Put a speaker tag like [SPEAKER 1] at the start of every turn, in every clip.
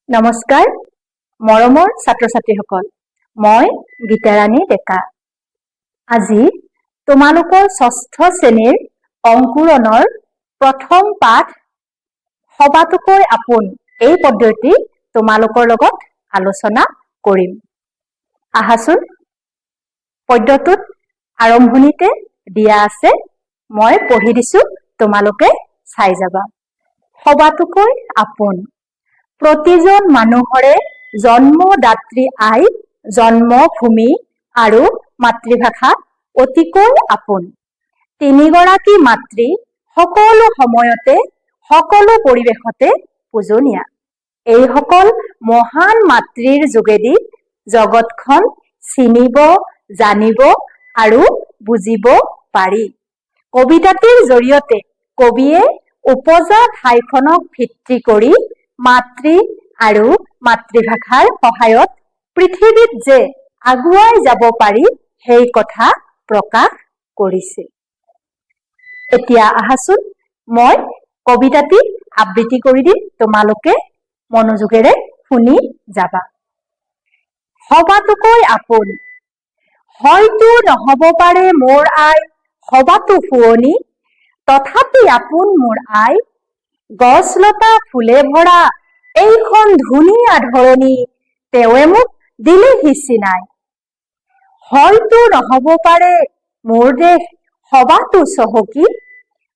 [SPEAKER 1] নমস্কাৰ মৰমৰ ছাত্ৰ ছাত্ৰীসকল, মই গীতাৰাণী ডেকা। আজি তোমালোকৰ ষষ্ঠ শ্ৰেণীৰ অংকুৰণৰ প্ৰথম পাঠ সবাতোকৈ আপোন এই পদ্ধতি তোমালোকৰ লগত আলোচনা কৰিম। আহাচোন, পদ্যটোত আৰম্ভণিতে দিয়া আছে, মই পঢ়ি দিছো, তোমালোকে চাই যাবা। সবাতোকৈ আপোন। প্ৰতিজন মানুহৰে জন্মদাত্ৰী আই, জন্মভূমি আৰু মাতৃভাষা অতিকৈ আপোন। তিনিগৰাকী মাতৃ সকলো সময়তে সকলো পৰিৱেশতে পূজনীয়া। এইসকল মহান মাতৃৰ যোগেদি জগতখন চিনিব, জানিব আৰু বুজিব পাৰি। কবিতাটিৰ জৰিয়তে কবিয়ে উপজা ঠাইখনক ভিত্তি কৰি মাতৃ আৰু মাতৃভাষাৰ সহায়ত পৃথিৱীত যে আগুৱাই যাব পাৰি সেই কথা প্ৰকাশ কৰিছে। এতিয়া আহাচোন, মই কবিতাটি আবৃত্তি কৰি দিম, তোমালোকে মনোযোগেৰে শুনি যাবা। সবাতোকৈ আপোন। হয়তো নহব পাৰে মোৰ আই সবাতো শুৱনি, তথাপি আপোন মোৰ আই। গছ লতা ফুলে ভৰা এইখন ধুনীয়া ধৰণী, তেওঁৱে মোক দিলেহি চিনাই। হয়তো নহব পাৰে মোৰ দেশ সবাতো চহকী,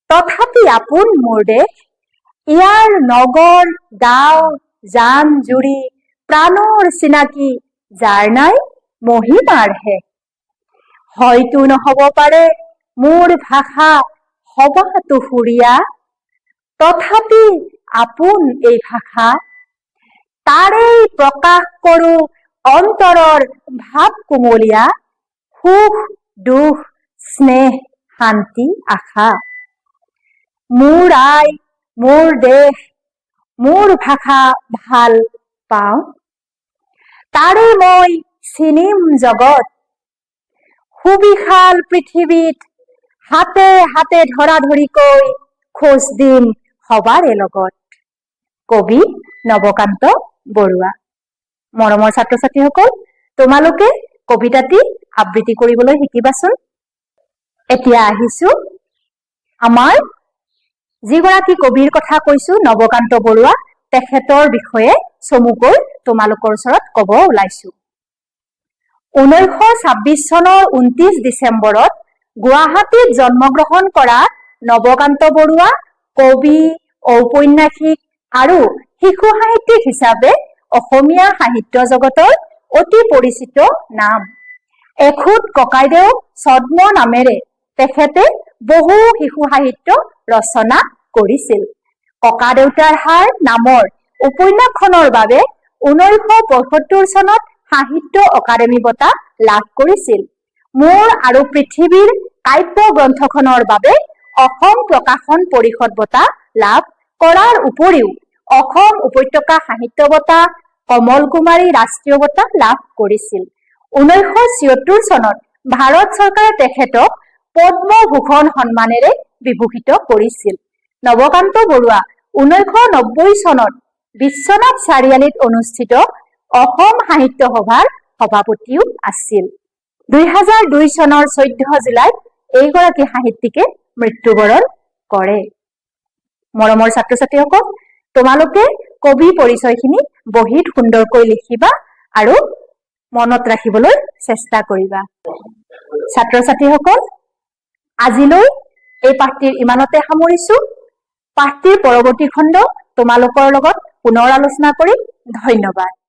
[SPEAKER 1] তথাপি আপোন মোৰ দেশ। ইয়াৰ নগৰ গাঁও জান জুৰি প্ৰাণৰ চিনাকি, যাৰ নাই মহিমাৰ শেষ। হয়তো নহব পাৰে মোৰ ভাষা সবাতো সুৰীয়া, তথাপি আপোন এই ভাষা। তাৰেই প্ৰকাশ কৰো অন্তৰৰ ভাৱ কুমলীয়া, সুখ দুখ স্নেহ শান্তি আশা। মোৰ আই মোৰ দেশ মোৰ ভাষা ভাল পাওঁ, তাৰে মই চিনিম জগত। সুবিশাল পৃথিৱীত হাতে হাতে ধৰা ধৰিকৈ খোজ দিম সবাৰে লগত। কবি নৱকান্ত বৰুৱা। মৰমৰ ছাত্ৰ ছাত্ৰীসকল, তোমালোকে কবিতাটি আবৃত্তি কৰিবলৈ শিকিবাচোন। এতিয়া আহিছো আমাৰ যিগৰাকী কবিৰ কথা কৈছো, নৱকান্ত বৰুৱা, তেখেতৰ বিষয়ে চমুকৈ তোমালোকৰ ওচৰত কব ওলাইছো। 1926 চনৰ 29 ডিচেম্বৰত গুৱাহাটীত জন্মগ্ৰহণ কৰা নৱকান্ত বৰুৱা কবি, ঔপন্যাসিক আৰু শিশু সাহিত্যিক হিচাপে অসমীয়া সাহিত্য জগতৰ অতি পৰিচিত নাম। এখুত ককাইদেউ ছদ্ম নামেৰে তেখেতে বহু শিশু সাহিত্য ৰচনা কৰিছিল। ককাদেউতাৰ হাড় নামৰ উপন্যাসখনৰ বাবে 1975 চনত সাহিত্য অকাডেমি বঁটা লাভ কৰিছিল। মোৰ আৰু পৃথিৱীৰ কাব্য গ্ৰন্থখনৰ বাবে অসম প্ৰকাশন পৰিষদ বঁটা লাভ কৰাৰ উপৰিও অসম উপত্যকা সাহিত্য বঁটা, কমল কুমাৰী ৰাষ্ট্ৰীয় বঁটা লাভ কৰিছিল। 1976 চনত ভাৰত চৰকাৰে তেখেতক পদ্মভূষণ সন্মানেৰে বিভূষিত কৰিছিল। নৱকান্ত বৰুৱা 1990 চনত বিশ্বনাথ চাৰিআলিত অনুষ্ঠিত অসম সাহিত্য সভাৰ সভাপতিও আছিল। 2002 চনৰ 14 জুলাইত এইগৰাকী সাহিত্যিকে মৃত্যুবৰণ কৰে। মৰমৰ ছাত্ৰ ছাত্ৰীসকল, তোমালোকে কবি পৰিচয়খিনি বহীত সুন্দৰকৈ লিখিবা আৰু মনত ৰাখিবলৈ চেষ্টা কৰিবা। ছাত্ৰ ছাত্ৰীসকল, আজিলৈ এই পাঠটিৰ ইমানতে সামৰিছো। পাঠটিৰ পৰৱৰ্তী খণ্ড তোমালোকৰ লগত পুনৰ আলোচনা কৰিম। ধন্যবাদ।